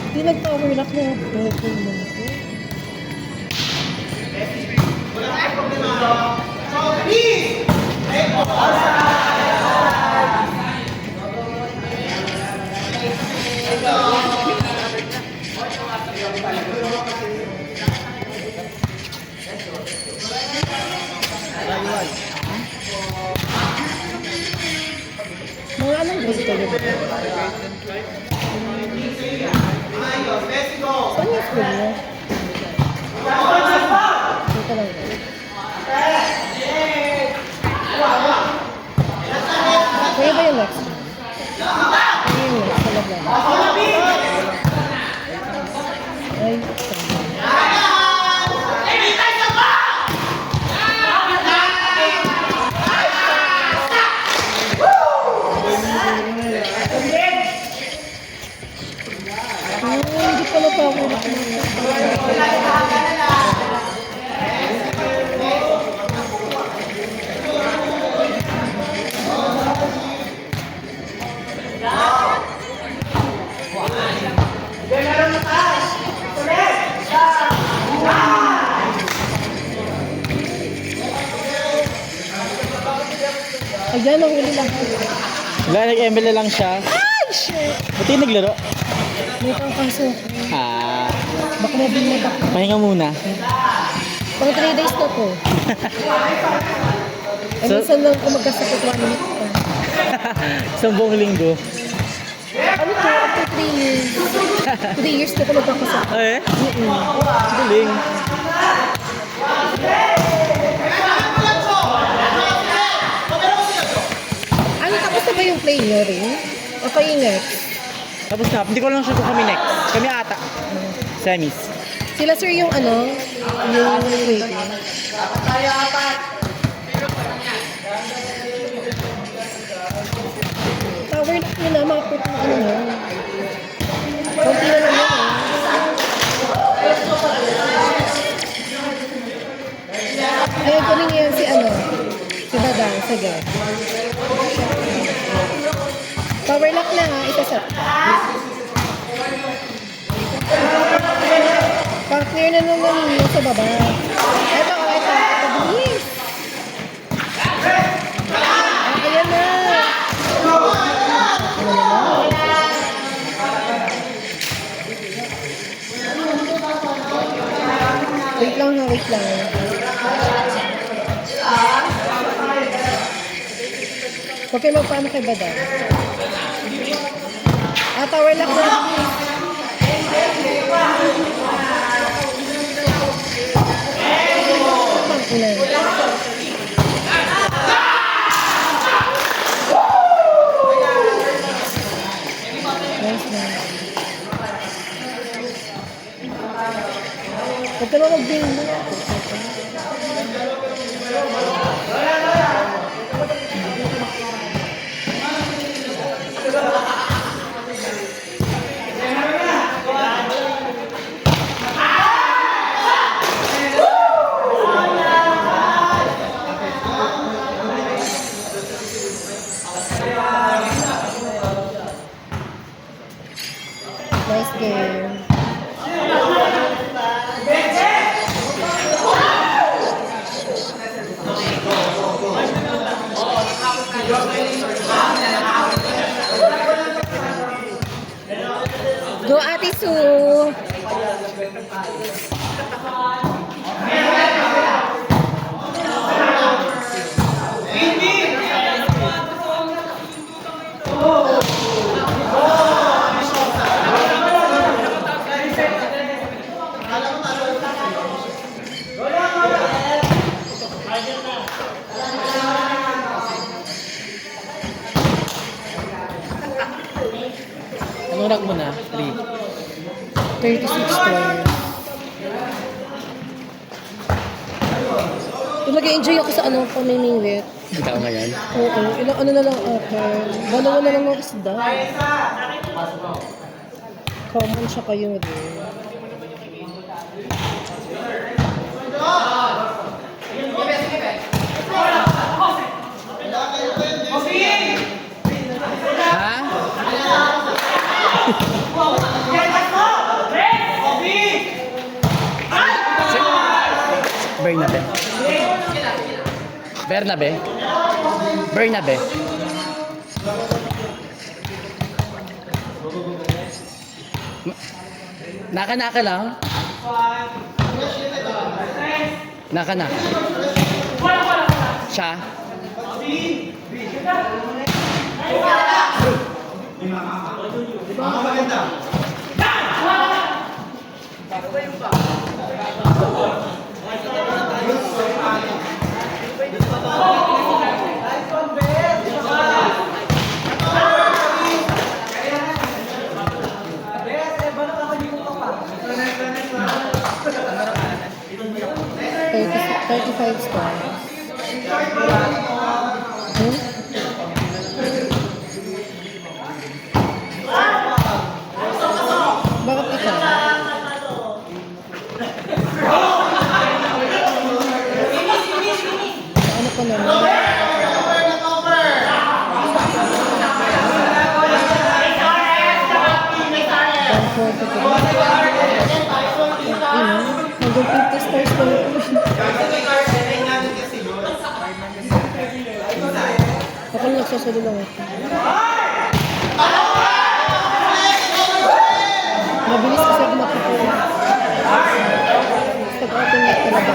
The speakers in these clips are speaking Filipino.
Hindi nag-overlock na broken mo. Mga anong grade kayo? Saan yung school mo? Dito lang ba? Kaya ba yung next? Kaya yung next? Sa lablan? Ay, hindi pala pa ako. Ayan, nahuli lang. Wala, nag-ML na lang siya. Ay, shit! Buti naglaro. May pangkaso. Ah, Baka mabili na. pahinga muna. Pang 3 days na po. Eh, So- minsan lang ko magkasakit 1 week pa. Isang buong linggo. Ano to? After 3 years. 3 years na ko magkakasakit. Eh, galing. Ano, tapos na ba yung play nyo rin? O kayo next? Tapos na, hindi ko lang sure kung kami next. Kami ata. Semis. Sila sir yung ano? Yung waiting. Power lock nyo na, makapit ng ano nyo. Konti na lang yun Ayun, kunin yan si ano? Si Badang, sige. Power lock na ha, itasat. Pang-clear na nung naninyo sa baba. Ito, bilis. Ayan na. Ano naman? Wait lang ha, wait lang. Huwag kayo magpaano kay Badang. Tower lock na. Ilan? Nice na. Huwag ka na mag-bing mo. Nice game. Go Ate Sue! Anong rank mo na? 3. 36 players. Mag-enjoy ako sa ano, pamimingwit. Ikaw ngayon. Oo, ilang ano na lang ako. Dalawa na lang ng isda. Common siya kayo rin. Ha? Bernabe. Bernabe. Bernabe. Naka-naka lang. Naka-naka. Siya. $35 stars. Hmm? Bakit ikaw? Ano pa naman? Hanggang 50 stars pa rin. Ako lang nagsasalo lang ako. Mabilis kasi ako matutuwa. Pag-automate talaga.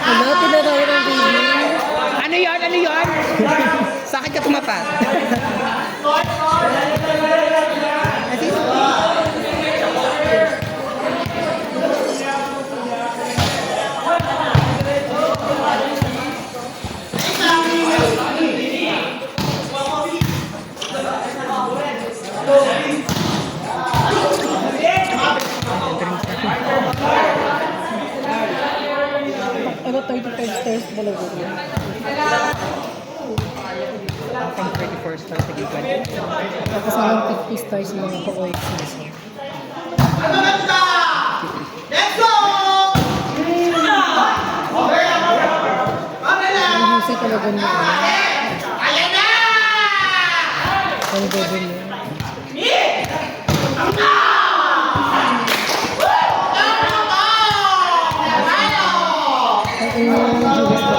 Ano, tinaraw ng baby? Ano yon? Ano yon? Sa akin ka tumapat. Ano, 35 stars talaga yun. Pang 34 stars sa gigan. Tapos hanggang 50 stars yung mga ka-OXs. Let's go! Ang husay talaga niya. Ayan na! Ang bobo niya. Ang inyong viewers ko.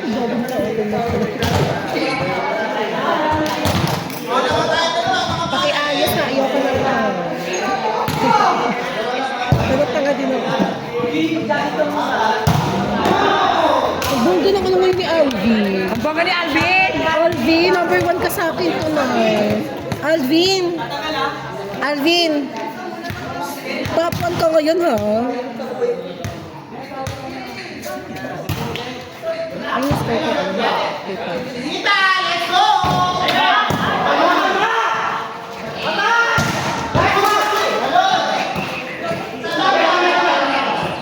Bobo ka ulit na. Pakiayos na, ayoko na lang. Pero tanga din ako. Bungi naman naman ni Alvin. Ang baga ni Alvin! Alvin, number 1 ka sa akin tonight. Alvin! Alvin! Top 1 ka ngayon, ha? Ayos ko ito. Tita, let's go!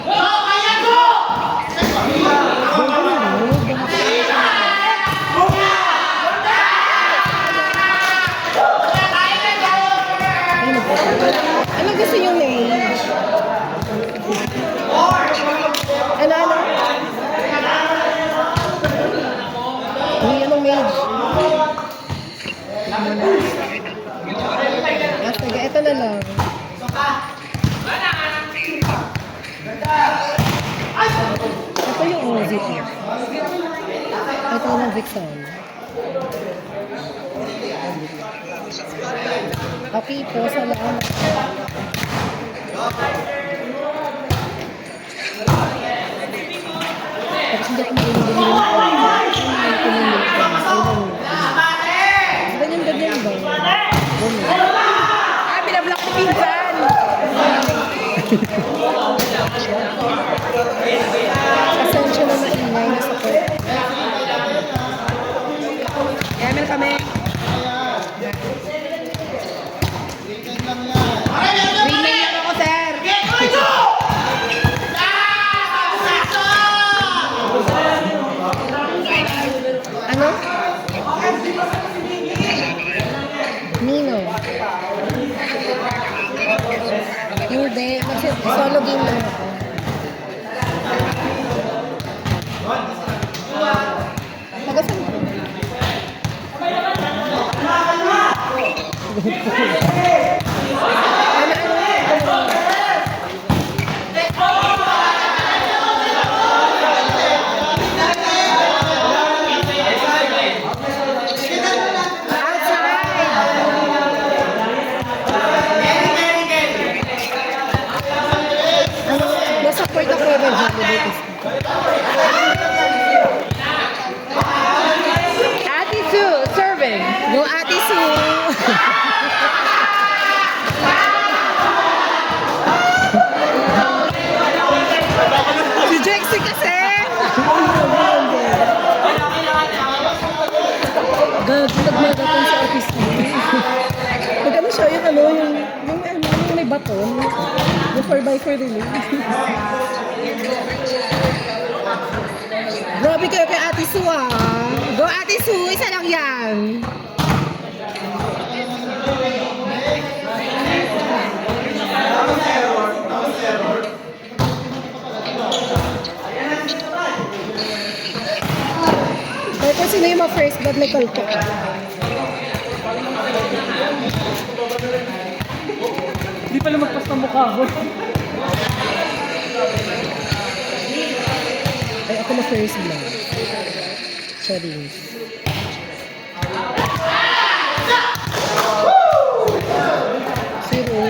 Go, kaya go! Ano gusto yung name? Ano? Uy, anong mage? Sige, ito na lang. Ito yung Ozzy here. Ito ng Vixen. Okay po, salamat. Tapos hindi ako makinig ganyan ba? Ah, binablock ni Pinsan! Pasensya na maingay na sa ko. Yaman kami. Remain lang ako, sir! Ano? Nino. Hindi. Solo game lang ako. Magasan ko. Support ako ng holiday. Ate Sue, serving. Go Ate Sue! Si Jexy kasi! Nagmagatong sa office mo. Magkano siya yung yung may baton. Yung 4x4 din eh. Grabe kayo kay Ate Sue ah. Go Ate Sue, isa lang yan. Kaya kung sino yung ma-first blood may kalkok. Hindi pala magpas ng mukha ko. Ay, ako na first blood. Cherries. Zero.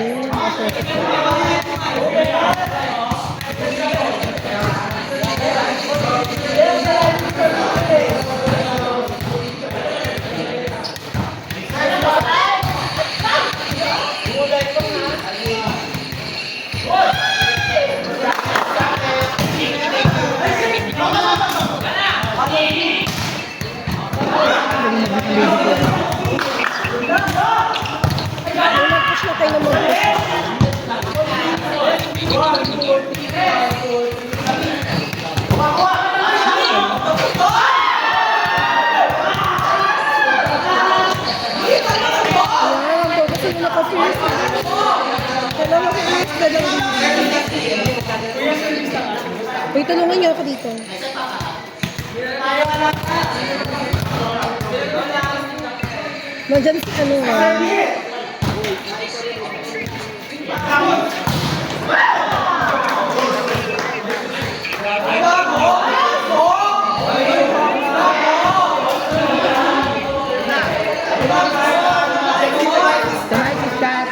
Mag-push na tayo na mag-push. Ayan, ang kasi yung naka-first. Kailan mag-first na lang dito. Uy, tulungan niyo ako dito. Nandyan si ano ah. Tonight is that.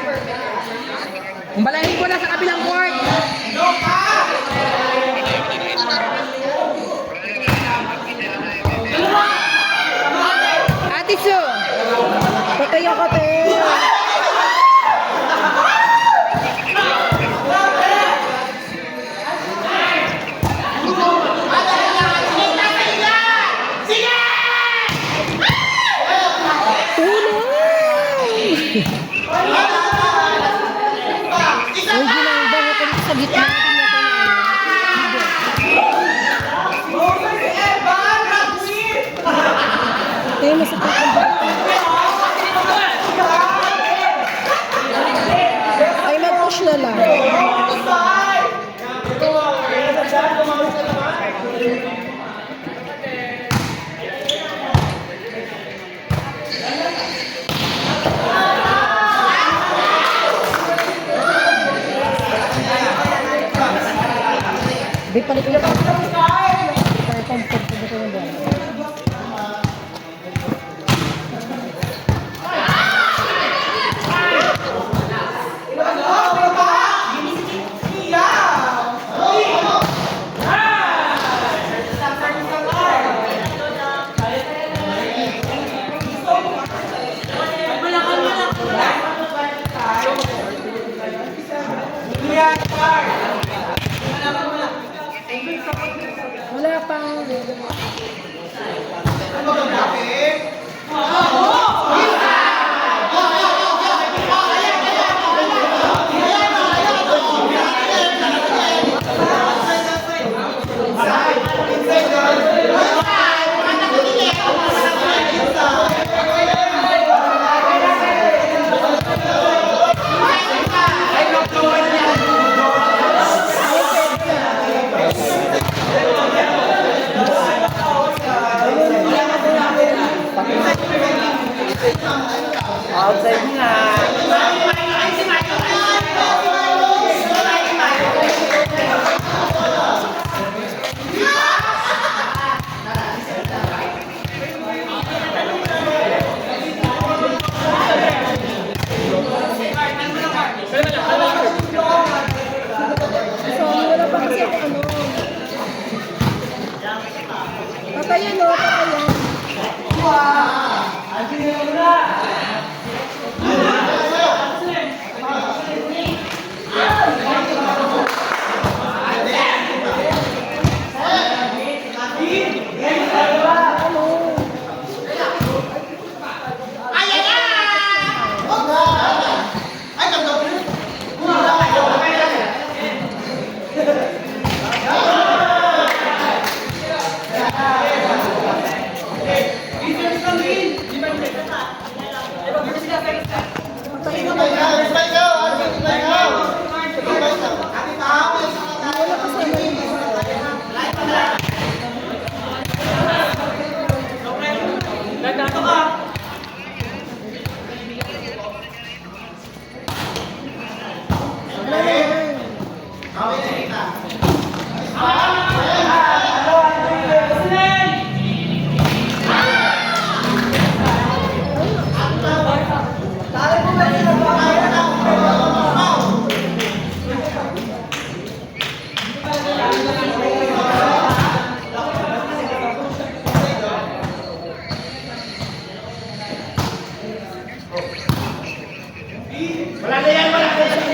Umbalahin ko na sa kabilang court. Ate Sue. Patay ako, te. Tulong! Uy, ginambang ako sa gitna. Tayo masakit ang bata. Ay, mag-push lang. Di palit ulit. Para comfortable ko yung bola. Wala pang... Outside nga. So, wala pa kasi ako ano. Patayan o, patayan. Ayan na! Ay, ganda. Wala kasi ano. Wala na yan. Wala na yan, wala na yan.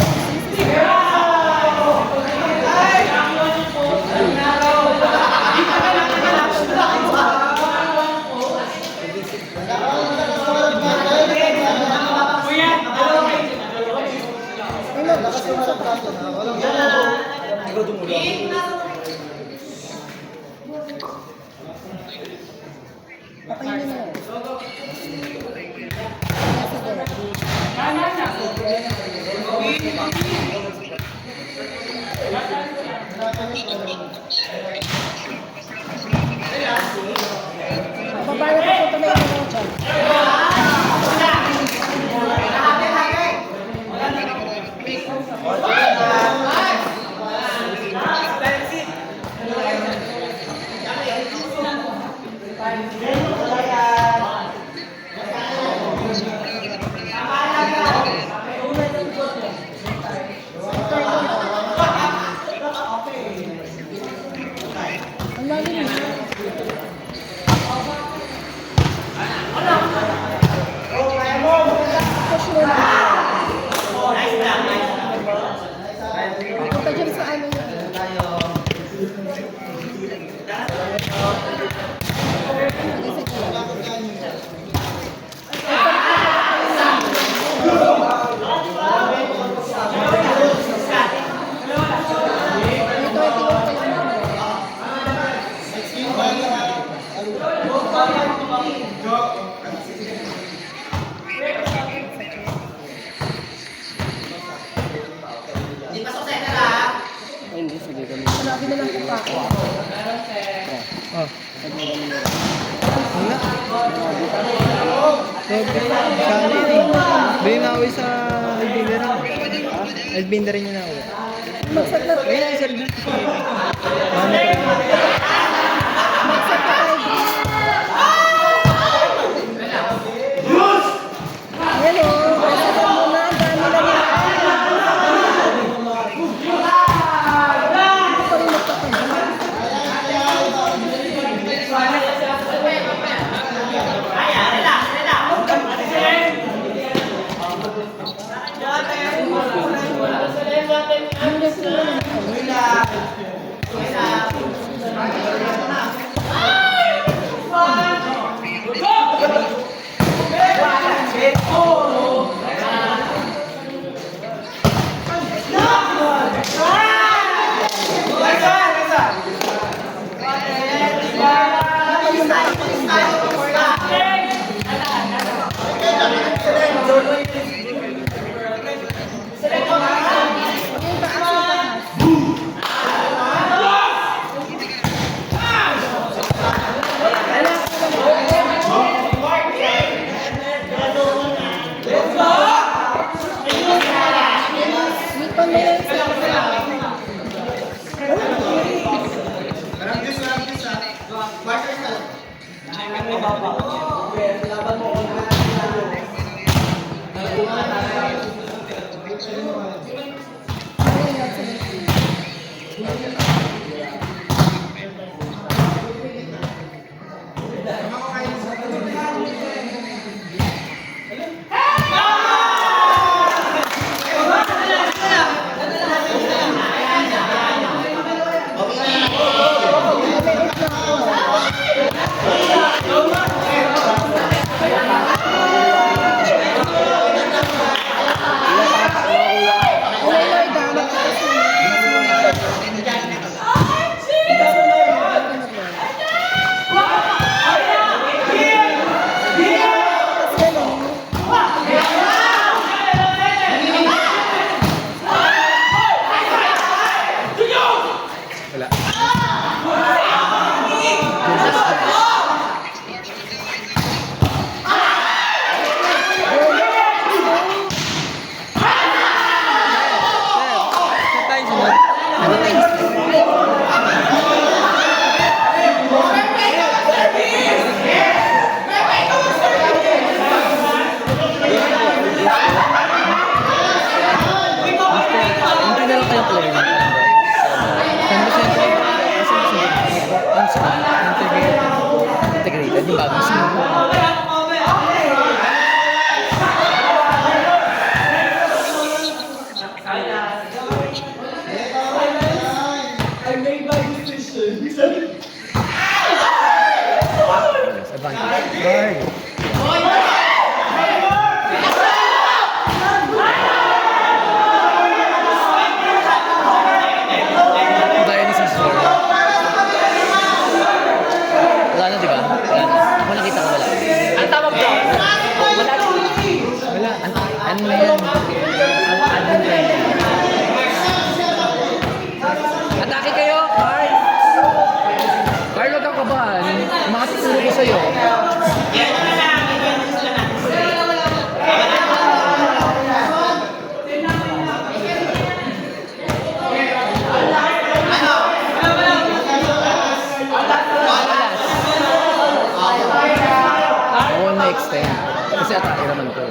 Ay, lakas yung sa trato na. Patayin na yan. Babaya ko po tuloy ako dyan. Ang lalim na. Push mo na. Sabi na lang kung kako. Oh. Wala. Sali eh. Bay nawi sa Elbinder na. Elbinder niya na uwi. Magsat na Ayun ang sir dito. magsat na tayo. Ayan o, magsat mo na. Ang dami na nila. Hindi pa rin magpapagod. Hindi sila naman. Dito na lang sa Wala. Saan tayo sunod? Hindi na lang kayo player. San Vicente. Ang sa integrated. Yung bagong school. Advantage. Guard. Gaya ni Sisor. Wala na, di ba? Wala na. Ako nakita ko wala. Ang tawag ko. Wala. Wala. Ano na yan? Admin friendly. Atake kayo, Carl! Carl, huwag kang kabahan. Mga tuturo ko sa'yo. Oo, na-extend. Kasi atake naman ko.